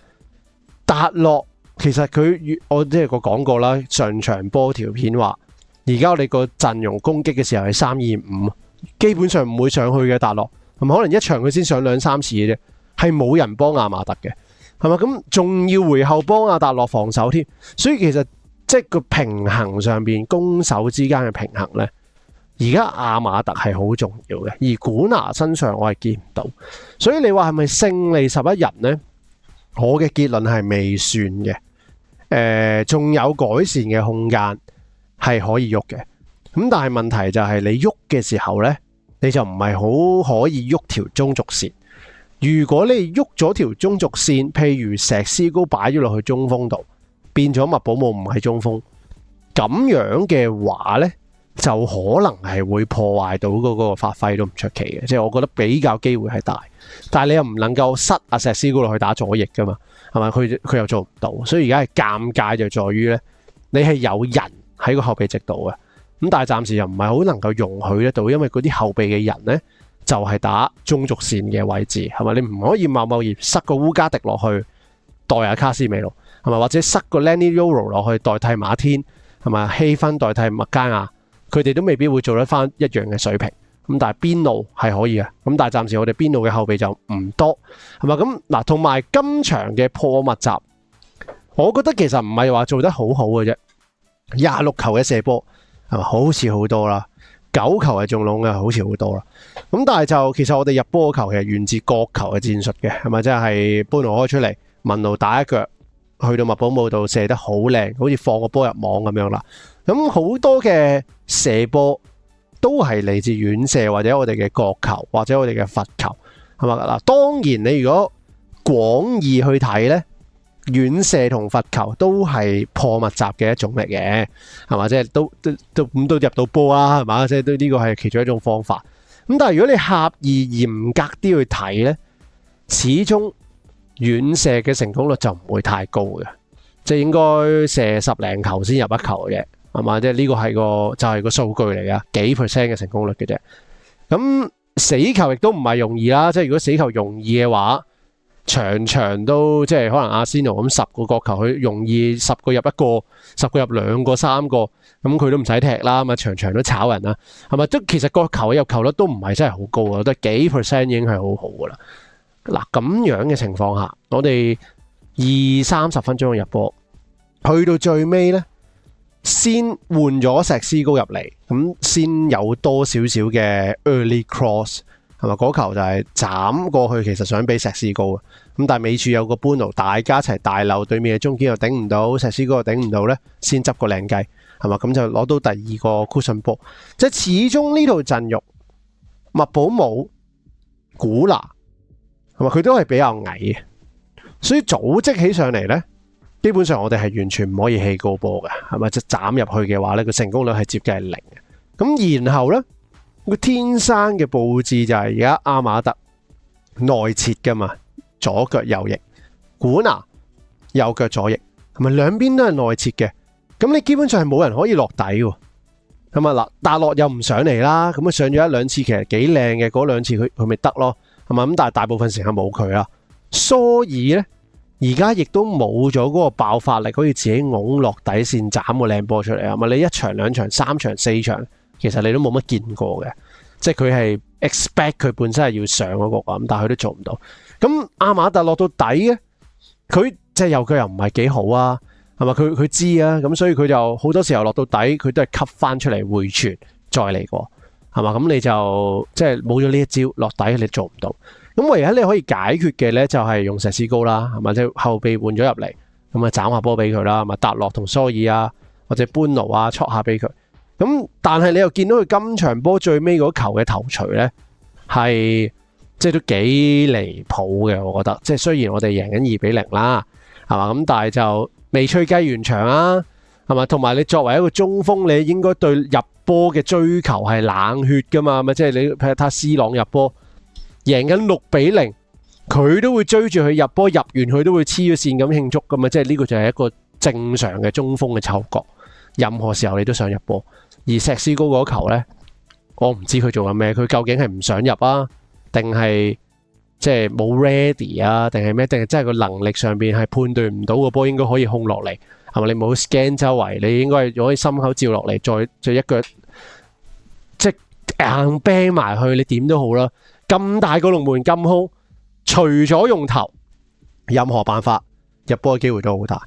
達洛其實我即係個講過啦，上場波條片話，而家我哋個陣容攻擊嘅時候係3-2-5，基本上唔會上去嘅達洛，係咪？可能一場佢先上2-3次嘅啫，係冇人幫阿馬特嘅，係嘛？咁仲要回後幫阿達洛防守添，所以其實即係個平衡上邊攻守之間嘅平衡呢。而家阿馬特係好重要嘅，而古拿身上我係見唔到，所以你話係咪勝利11人呢？我嘅結論係未算嘅，仲有改善嘅空間係可以喐嘅。咁但係問題就係你喐嘅時候呢，你就唔係好可以喐條中軸線。如果你喐咗條中軸線，譬如石斯高擺咗落去中鋒度，變咗麥寶武唔係中鋒，咁樣嘅話呢，就可能係會破壞到嗰個發揮都唔出奇嘅，即係我覺得比較機會係大，但係你又唔能夠塞阿石斯高落去打左翼噶嘛，係咪？佢又做唔到，所以而家係尷尬就在於呢，你係有人喺個後備席度嘅，咁但係暫時又唔係好能夠容許得到，因為嗰啲後備嘅人呢，就係打中軸線嘅位置，係咪？你唔可以貿然塞個烏加迪落去代阿卡斯美路，係咪？或者塞個 Lenny Yoro 落去代替馬天，係咪？希芬代替麥加亞。佢哋都未必會做得翻一樣嘅水平，咁但係邊路係可以嘅，咁但係暫時我哋邊路嘅後備就唔多，係咪？咁嗱，同埋今場嘅破密集，我覺得其實唔係話做得好好嘅啫，26球嘅射波係咪好似好多啦，9球係中籠嘅好似好多啦，咁但係就其實我哋入波球其實源自角球嘅戰術嘅，係咪？即係般奴開出嚟，文奴打一腳去到麥寶武度射得好靚，好似放個波入網咁樣啦。咁好多嘅射波都係嚟自遠射或者我哋嘅角球或者我哋嘅罰球，係嘛？嗱，當然你如果廣義去睇呢，遠射同罰球都係破密集嘅一種嚟嘅，係嘛？即係都入到波啊，係嘛？即係都呢個係其中一種方法。咁但係如果你狹義嚴格啲去睇呢，始終遠射嘅成功率就唔會太高嘅，即係應該射10零球先入一球嘅。係嘛？即係呢個係就係個數據嚟噶，幾%嘅成功率嘅啫。咁死球亦都唔係容易啦。即係如果死球容易嘅話，場場都即係可能阿仙奴咁10個角球，佢容易10個入1個，10個入2個、3個，咁佢都唔使踢啦。咁啊場場都炒人啦，係咪？都其實個球入球率都唔係真係好高啊，都係幾%已經係好好噶啦。嗱，咁樣嘅情況下，我哋20-30分鐘入波，去到最尾呢。先換咗石斯高入嚟，咁先有多少少嘅 early cross 係咪？嗰球就係斬過去，其實想俾石斯高嘅，咁但係尾處有個般奴，大家一齊大漏，對面嘅中堅又頂唔到，石斯高又頂唔到呢，先執個靚計係嘛？咁就攞到第2個 cushion 波，即係始終呢套陣容麥寶武、古拿係嘛？佢都係比較矮嘅，所以組織起上嚟呢。基本上我哋係完全唔可以起高波嘅，係咪？即係斬入去嘅話咧，個成功率係接近係零嘅。咁然後咧，個天生嘅佈置就係而家阿馬特內切噶嘛，左腳右翼，古拿右腳左翼，係咪兩邊都係內切嘅？咁你基本上係冇人可以落底喎。咁啊嗱，達洛又唔上嚟啦，咁啊上咗一兩次其實幾靚嘅，嗰兩次佢咪得咯，係嘛？咁但係大部分時間冇佢啦。蘇爾咧，而家亦都冇咗嗰個爆發力，可以自己拱落底線斬個靚波出嚟啊！咪你一場兩場三場四場，其實你都冇乜見過嘅，即係佢係 expect 佢本身係要上嗰個咁，但係佢都做唔到。咁阿馬特落到底咧，佢即係右腳又唔係幾好啊，係嘛？佢知啊，咁所以佢就好多時候落到底，佢都係吸翻出嚟回傳再嚟過，係嘛？咁你就即係冇咗呢一招落底，你做唔到。咁唯一你可以解決嘅咧，就係用石屎高啦，係咪？即係後備換咗入嚟，咁啊斬下波俾佢啦，咪達洛同蘇爾啊，或者班奴啊，戳下俾佢。咁但係你又見到佢今場波最尾嗰球嘅頭槌咧，係即係都幾離譜嘅，我覺得。即係雖然我哋贏緊2-0啦，係嘛？咁但係就未吹雞完場啊，係嘛？同埋你作為一個中鋒，你應該對入波嘅追求係冷血噶嘛？咪即係你睇下 C 朗入波。贏緊6-0，佢都會追住佢入波，入完佢都會黐咗線咁慶祝噶嘛，即係呢個就係一個正常嘅中鋒嘅嗅覺。任何時候你都想入波，而石斯高嗰球呢，我唔知佢做緊咩，佢究竟係唔想入啊，定係即係冇 ready 啊，定係咩？定係真係個能力上邊係判斷唔到個波應該可以控落嚟，係咪？你冇 scan 周圍，你應該係可以心口照落嚟，再一腳即係硬啤埋去，你點都好啦。咁大個龍門咁空，除咗用頭，任何辦法入波嘅機會都好大，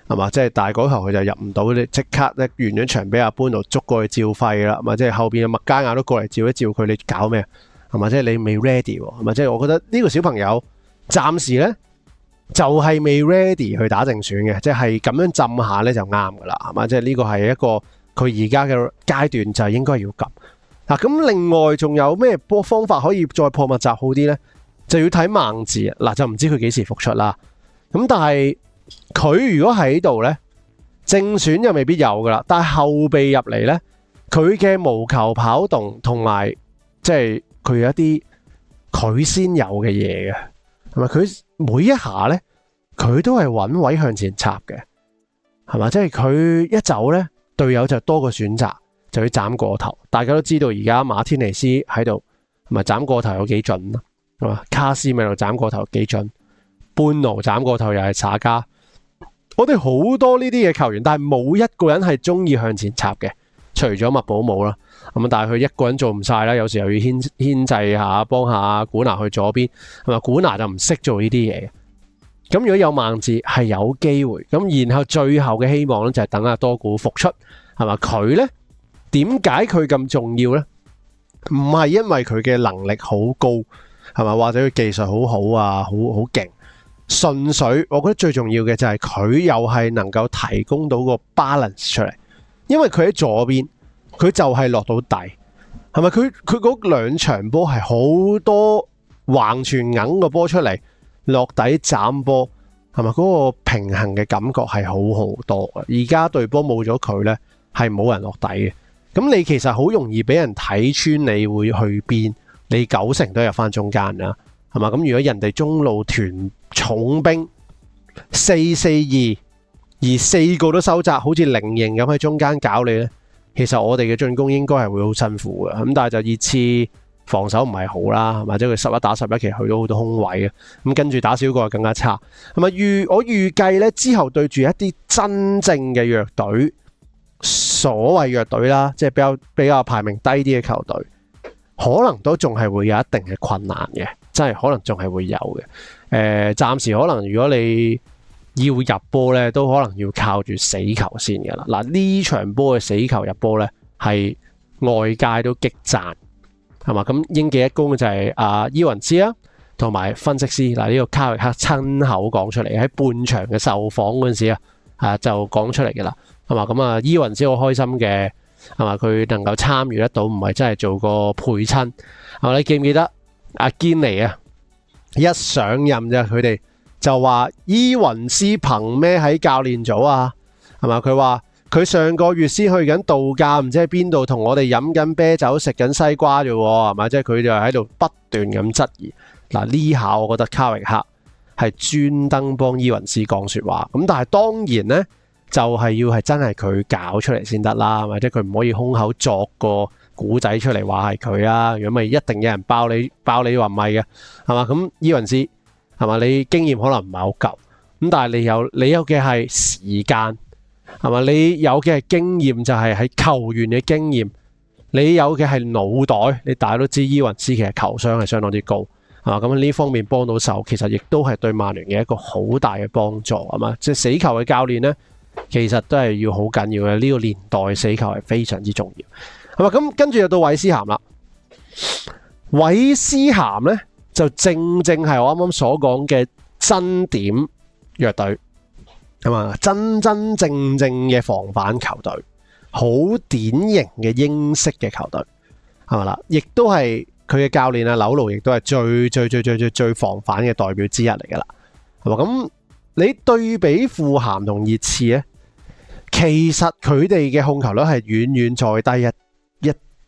係嘛？即係大嗰球佢就入唔到，你即刻咧完咗場俾阿班奴捉過去照肺啦，係嘛？即係後邊嘅麥加亞都過嚟照一照佢，你搞咩？係嘛？即係你未 ready 喎，係嘛？即係我覺得呢個小朋友暫時咧就係未 ready 去打正選嘅，即係咁樣浸下咧就啱噶啦，係嘛？即係呢個係一個佢而家嘅階段就係應該要撳。嗱，咁另外仲有咩方法可以再破密集好啲呢？就要睇孟治嗱，就唔知佢幾時復出啦。咁但係佢如果喺度呢，正選又未必有噶啦。但係後備入嚟呢，佢嘅無球跑動同埋即係佢有一啲佢先有嘅嘢嘅，係咪？佢每一下呢，佢都係揾位向前插嘅，係嘛？即係佢一走呢，隊友就多個選擇。就要斬過頭，大家都知道而家馬天尼斯喺度，同埋斬過頭有幾準啦，係嘛？卡斯米路斬過頭幾準，班奴斬過頭又係耍家。我哋好多呢啲嘅球員，但係冇一個人係中意向前插嘅，除咗麥保姆啦。咁但係佢一個人做唔晒啦，有時候又要牽制下，幫下古拿去左邊，係嘛？古拿就唔識做呢啲嘢嘅。咁如果有孟治係有機會，咁然後最後嘅希望咧就係等阿多古復出，係嘛？佢呢？點解佢咁重要呢？唔係因為佢嘅能力好高，係咪？或者佢技術好好啊，好勁。純粹我覺得最重要嘅就係佢又係能夠提供到個 balance 出嚟，因為佢喺左邊，佢就係落到底，係咪？佢嗰兩場波係好多橫傳硬個波出嚟，落底斬波，係咪？嗰個平衡嘅感覺係好好多。而家隊波冇咗佢呢，係冇人落底嘅。咁你其實好容易俾人睇穿，你會去邊？你90%都入翻中間啦，係嘛？咁如果人哋中路團重兵4-4-2，而4個都收窄，好似菱形咁喺中間搞你呢，其實我哋嘅進攻應該係會好辛苦嘅。咁但係就熱刺防守唔係好啦，或者佢11打11其實去到好多空位嘅，咁跟住打少個就更加差。係咪我預計呢之後對住一啲真正嘅弱隊。所謂弱隊啦，即係比較排名低啲嘅球隊，可能都仲係會有一定嘅困難嘅，真係可能仲係會有嘅。暫時可能如果你要入波呢，都可能要靠住死球先嘅啦。嗱，呢場波嘅死球入波呢，係外界都激讚，係嘛？咁英記一功就係伊雲斯啦，同埋分析師嗱，呢個卡域克親口講出嚟，喺半場嘅受訪嗰陣時就講出嚟嘅啦。係嘛？咁啊，伊雲先好開心嘅，係嘛？佢能夠參與得到，唔係真係做個配親。係嘛？你記唔記得阿堅尼啊？一上任啫，佢哋就話伊雲斯憑咩喺教練組啊？係嘛？佢話佢上個月先去緊度假，唔知喺邊度同我哋飲緊啤酒、食緊西瓜啫喎，係嘛？即係佢就喺度不斷咁質疑。嗱，呢下我覺得卡域克係專登幫伊雲斯講説話。咁但係當然呢，就係要係真係佢搞出嚟先得啦，或者佢唔可以空口作個古仔出嚟話係佢啊，如果咪一定有人爆你話唔係嘅，係嘛？咁伊雲斯係嘛？你經驗可能唔係好夠，咁但係你有嘅係時間，係嘛？你有嘅係經驗，就係喺球員嘅經驗，你有嘅係腦袋，你大家都知伊雲斯其實球商係相當之高，係嘛？咁呢方面幫到手，其實亦都係對曼聯嘅一個好大嘅幫助，係嘛？即係死球嘅教練呢，其實都係要好緊要嘅，呢個年代死球係非常之重要。係嘛？咁跟住就到韋斯咸啦。韋斯咸呢，就正係我啱啱所講嘅真點弱隊，係嘛？真正嘅防反球隊，好典型嘅英式嘅球隊，係嘛啦？亦都係佢嘅教練啊，紐奴亦都係最防反嘅代表之一嚟噶啦，係嘛？咁你對比富咸同熱刺呢，其實佢哋嘅控球率係遠遠再低一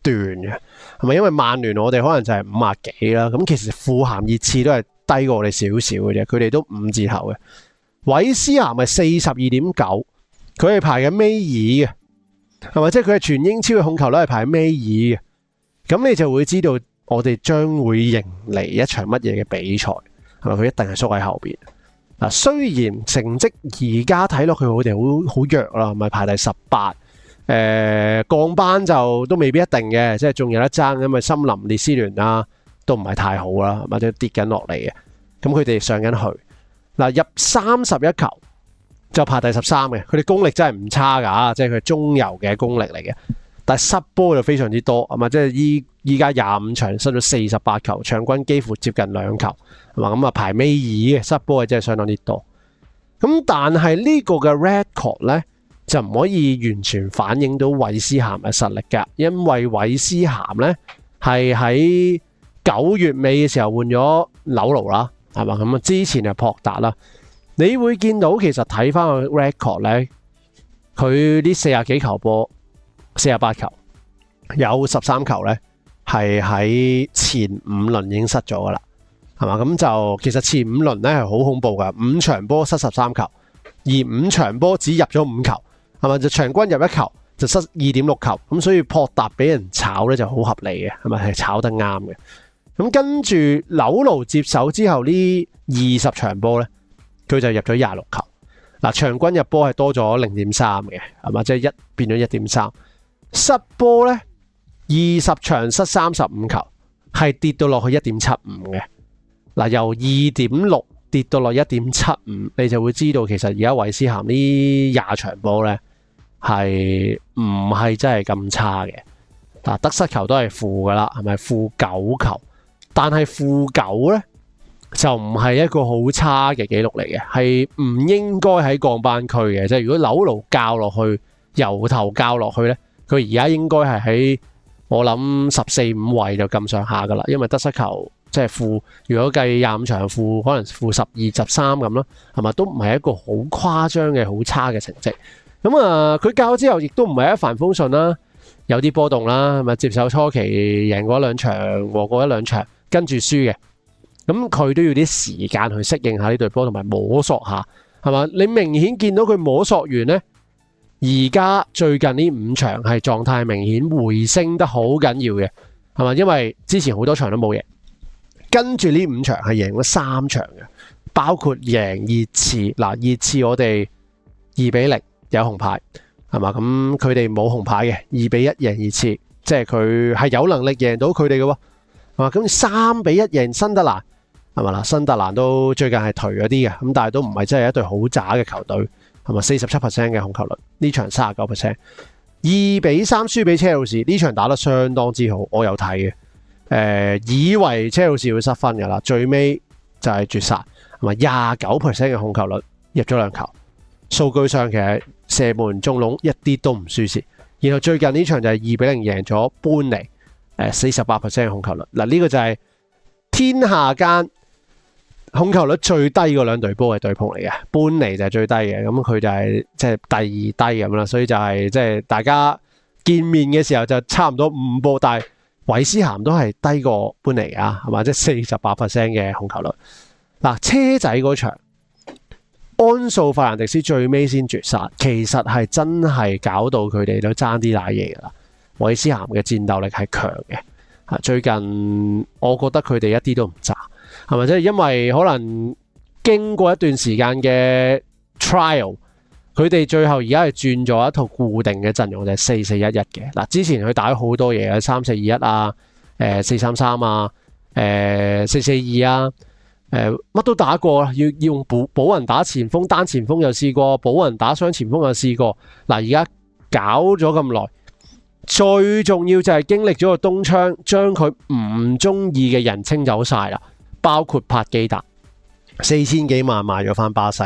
段嘅，係咪？因為曼聯我哋可能就係50幾啦，咁其實富咸熱刺都係低過我哋少少嘅啫，佢哋都5字頭嘅。韋斯咸係42.9，佢係排緊尾二嘅，係咪？即係佢係全英超嘅控球率係排尾二嘅，咁你就會知道我哋將會迎嚟一場乜嘢嘅比賽，係咪？佢一定係縮喺後邊。嗱，雖然成績而家睇落去我哋好弱啦，咪排第18。降班就都未必一定嘅，即係仲有得爭，因為森林列斯聯啦都唔係太好啦，或者跌緊落嚟嘅。咁佢哋上緊去嗱，入31球就排第13嘅，佢哋功力真係唔差㗎，即係佢中游嘅功力嚟嘅。但係失波就非常之多，係嘛？即係依家25場失咗48球，場均幾乎接近2球，係嘛？咁啊排尾二嘅，失波係真係相當之多。咁但係呢個嘅 record 咧，就唔可以完全反映到韋斯咸嘅實力㗎，因為韋斯咸呢係喺9月尾嘅時候換咗紐奴啦，係嘛？咁啊之前係博達啦，你會見到其實睇翻個 record 呢，佢呢40幾球波，48球有13球呢係喺前5輪已經失咗噶啦，係嘛？咁就其實前5輪呢係好恐怖噶，5場波失13球，而5場波只入咗5球。係咪就場均入1球就失2.6球，咁所以博達俾人炒咧就好合理嘅，係咪係炒得啱嘅？咁跟住紐奴接手之後呢20場波咧，佢就入咗26球。嗱，場均入波係多咗0.3嘅，係嘛？即係變咗1.3。失波咧20場失35球，係跌到落去1.75嘅。嗱，由2.6跌到落1.75，你就會知道其實而家韋斯咸呢20場波咧係唔係真係咁差嘅？嗱，得失球都係負噶啦，係咪負9球？但係負9咧就唔係一個好差嘅記錄嚟嘅，係唔應該喺降班區嘅。即係如果紐奴教落去，由頭教落去咧，佢而家應該係喺我諗14、15位就咁上下噶啦，因為得失球。即係負，如果計25場負，可能負12、13咁咯，係嘛？都唔係一個好誇張嘅好差嘅成績。咁啊，佢教咗之後，亦都唔係一帆風順啦，有啲波動啦，係咪？接手初期贏過1兩場，和過1兩場，跟住輸嘅。咁佢都要啲時間去適應下呢隊波，同埋摸索下，係嘛？你明顯見到佢摸索完呢，而家最近呢5場係狀態明顯回升得好緊要嘅，係嘛？因為之前好多場都冇贏。跟住呢5場係贏咗3場嘅，包括贏熱刺。嗱，熱刺我哋2-0有紅牌，係嘛？咁佢哋冇紅牌嘅，2-1贏熱刺，即係佢係有能力贏到佢哋嘅喎，係嘛？咁3-1贏新特蘭，係嘛啦？新特蘭都最近係頹咗啲嘅，咁但係都唔係真係一隊好渣嘅球隊，係嘛？47% 嘅控球率，呢場39%，2-3輸俾車路士，呢場打得相當之好，我有睇嘅。以為車路士會失分㗎啦，最尾就係絕殺，係咪29% 嘅控球率入咗2球？數據上其實射門中籠一啲都唔輸蝕。然後最近呢場就係2-0贏咗般尼，48% 嘅控球率。嗱，呢個就係天下間控球率最低嗰兩隊波嘅對碰嚟嘅，般尼就係最低嘅，咁佢就係即係第二低咁啦，所以就係即係大家見面嘅時候就差唔多5波，但係韋斯咸都係低過般尼啊，係嘛？即係48% 嘅控球率。嗱，車仔嗰場，安素費蘭迪斯最尾先絕殺，其實係真係搞到佢哋都爭啲瀨嘢噶啦。韋斯咸嘅戰鬥力係強嘅，最近我覺得佢哋一啲都唔渣，係咪？即係因為可能經過一段時間嘅 trial， 佢哋最後而家係轉咗一套固定嘅陣容，就係4-4-1-1嘅。嗱，之前佢打咗好多嘢，3-4-2-1啊，4-3-3啊，4-4-2啊。乜都打過啦，要用保雲打前鋒，單前鋒又試過，保雲打雙前鋒又試過。嗱，而家搞咗咁耐，最重要就係經歷咗個冬窗，將佢唔中意嘅人清走晒啦，包括帕基達，4000幾萬賣咗翻巴西，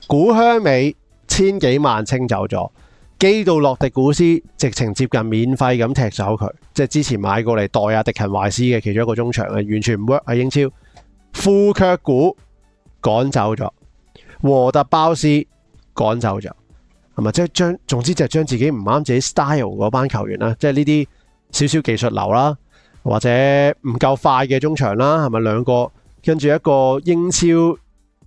古香美1000幾萬清走咗，基道洛迪古斯直情接近免費咁踢走佢，即係之前買過嚟代阿迪勤懷斯嘅其中一個中場嘅，完全唔 work 喺英超。富卻股趕走咗，和特包斯趕走咗，係咪？即係總之就係將自己唔啱自己 style 嗰班球員啦，即係呢啲少少技術流啦，或者唔夠快嘅中場啦，係咪兩個？跟住一個英超，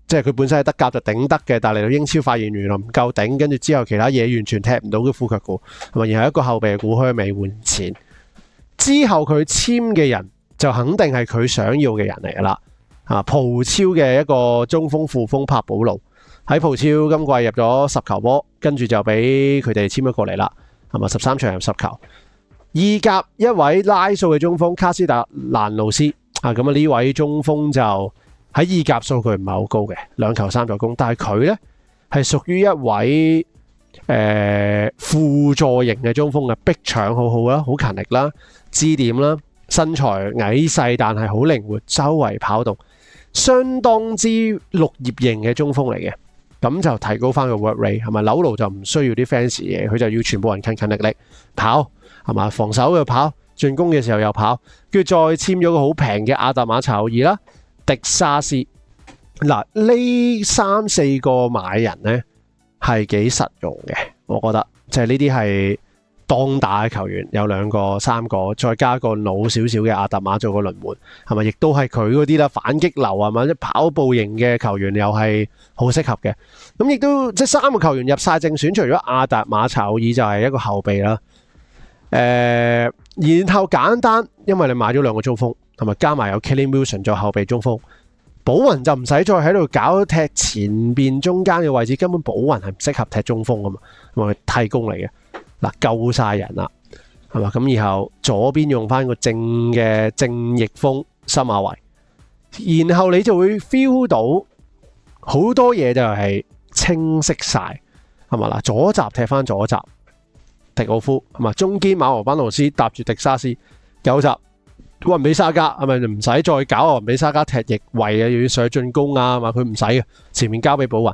即係佢本身係德甲就頂得嘅，但係嚟到英超發現原來唔夠頂，跟住之後其他嘢完全踢唔到嘅富卻股，係咪？然後一個後備嘅古香美換錢，之後佢簽嘅人就肯定係佢想要嘅人嚟噶啦。葡超嘅一個中鋒副鋒柏保路喺葡超今季入咗10球波，跟住就俾佢哋簽咗過嚟啦，係咪13場入10球？意甲一位拉素嘅中鋒卡斯達蘭路斯咁呢位中鋒就喺意甲數據唔係好高嘅，2球3助攻，但係佢呢係屬於一位輔助型嘅中鋒嘅，逼搶好好啦，好勤力啦，支點啦，身材矮細但係好靈活，周圍跑動。相當之綠葉型嘅中鋒嚟嘅，咁就提高翻個 work rate，係咪？紐魯就唔需要啲 fancy 嘢，佢就要全部人勤勤力力跑，係嘛？防守又跑，進攻嘅時候又跑，跟住再簽咗個好平嘅阿達馬查奧爾啦，迪沙斯。嗱，呢3-4個買人呢係幾實用嘅，我覺得，即係呢啲係當打嘅球員，有2個、3個，再加個老少少嘅阿達馬做個輪換，係咪？亦都係佢嗰啲啦，反擊流係嘛，即跑步型嘅球員又係好適合嘅。咁亦都即係3個球員入晒正選，除咗阿達馬查奧爾就係一個後備啦。然後簡單，因為你買咗2個中鋒，係咪？加埋有 Callum Wilson 做後備中鋒，保雲就唔使再喺度搞踢前邊中間嘅位置，根本保雲係唔適合踢中鋒噶嘛，係咪？替攻嚟嘅。嗱，夠晒人啦，係嘛？咁然後左邊用翻個正嘅正翼鋒森馬維，然後你就會 feel 到好多嘢就係清晰晒，係嘛？嗱，左閘踢翻左閘，迪奧夫，係嘛？中堅馬羅班奴斯搭住迪沙斯，右閘雲比沙加，係咪唔使再搞雲比沙加踢翼位啊？又要上進攻啊？係嘛？佢唔使嘅，前面交俾保雲。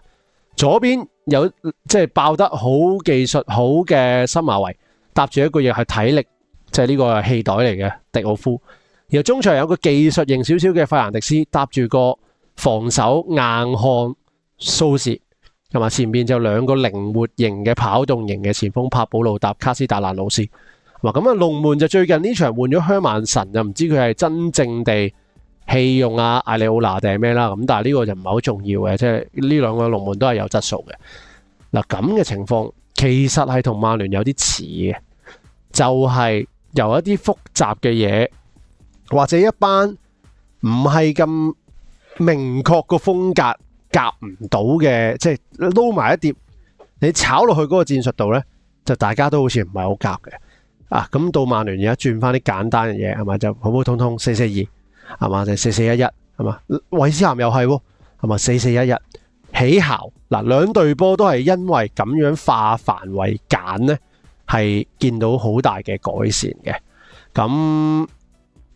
左邊有即係爆得好技術好嘅森馬維，搭住一個亦係體力，即係呢個係氣袋嚟嘅迪奧夫。然後中場有個技術型少少嘅費蘭迪斯，搭住個防守硬漢蘇士，同埋前面就2個靈活型嘅跑動型嘅前鋒帕保路搭卡斯達蘭魯斯。咁啊，龍門就最近呢場換咗香曼神，就唔知佢係真正地棄用艾利奧拿定係咩啦？咁但係呢個就唔係好重要嘅，即係呢2個龍門都係有質素嘅。嗱，咁嘅情況其實係同曼聯有啲似嘅，就係由一啲複雜嘅嘢，或者一班唔係咁明確個風格夾唔到嘅，即係撈埋一碟，你炒落去嗰個戰術度呢，就大家都好似唔係好夾嘅。咁到曼聯而家轉翻啲簡單嘅嘢，係咪？就普普通通4-4-2。係嘛？就4-4-1-1，係嘛？韋斯咸又係喎，係嘛？4-4-1-1起效嗱，2隊波都係因為咁樣化繁為簡呢，係見到好大嘅改善嘅。咁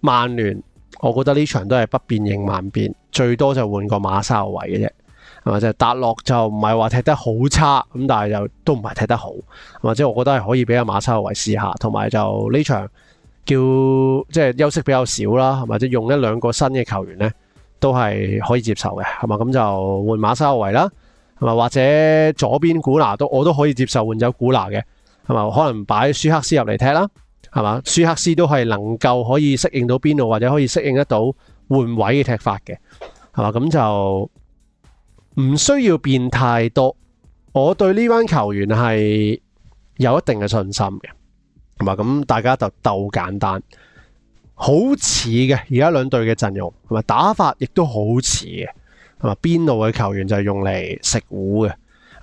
曼聯，我覺得呢場都係不變應萬變，最多就換個馬沙後衛嘅啫，係嘛？就達洛就唔係話踢得好差，咁但係又都唔係踢得好，或者我覺得係可以俾阿馬沙後衛試下，同埋就呢場。叫即係休息比較少啦，或者用1-2個新嘅球員呢，都係可以接受嘅，係嘛？咁就換馬沙維啦，係嘛？或者左邊古拿我都可以接受換走古拿嘅，係嘛？可能擺舒克斯入嚟踢啦，係嘛？舒克斯都係能夠可以適應到邊度，或者可以適應得到換位嘅踢法嘅，係嘛？咁就唔需要變太多。我對呢班球員係有一定嘅信心嘅，係嘛？咁大家就鬥簡單。好似嘅，而家兩隊嘅陣容同埋打法亦都好似嘅，係嘛？邊路嘅球員就係用嚟食糊嘅，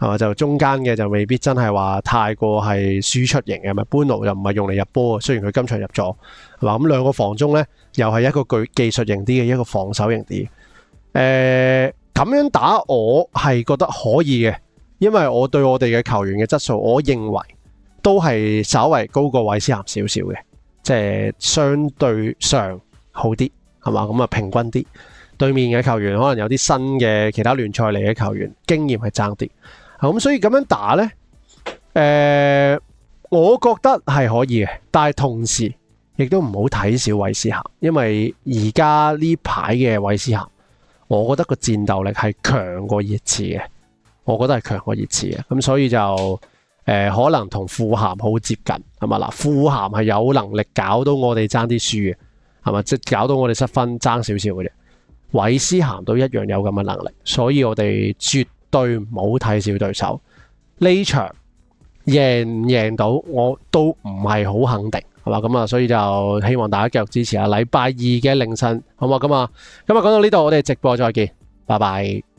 係嘛？就中間嘅就未必真係話太過係輸出型嘅，咪般奴又唔係用嚟入波，雖然佢今場入咗，係嘛？咁兩個防中呢，又係一個技術型啲嘅，一個防守型啲。咁樣打我係覺得可以嘅，因為我對我哋嘅球員嘅質素，我認為都係稍為高過韋斯咸少少嘅。即係相對上好啲，係嘛？咁啊平均啲。對面嘅球員可能有啲新嘅其他聯賽嚟嘅球員，經驗係爭啲。咁所以咁樣打呢，我覺得係可以嘅。但係同時亦都唔好睇小韋斯咸，因為而家呢排嘅韋斯咸，我覺得個戰鬥力係強過熱刺嘅。我覺得係強過熱刺嘅。咁所以就可能同富咸好接近，係嘛？嗱，富咸係有能力搞到我哋爭啲輸嘅，係嘛？即係搞到我哋失分爭少少嘅啫。韋斯咸都一樣有咁嘅能力，所以我哋絕對唔好睇小對手。呢場贏唔贏到我都唔係好肯定，係嘛？咁啊，所以就希望大家繼續支持下禮拜二嘅凌晨，好嘛？咁啊，今日講到呢度，我哋直播再見，拜拜。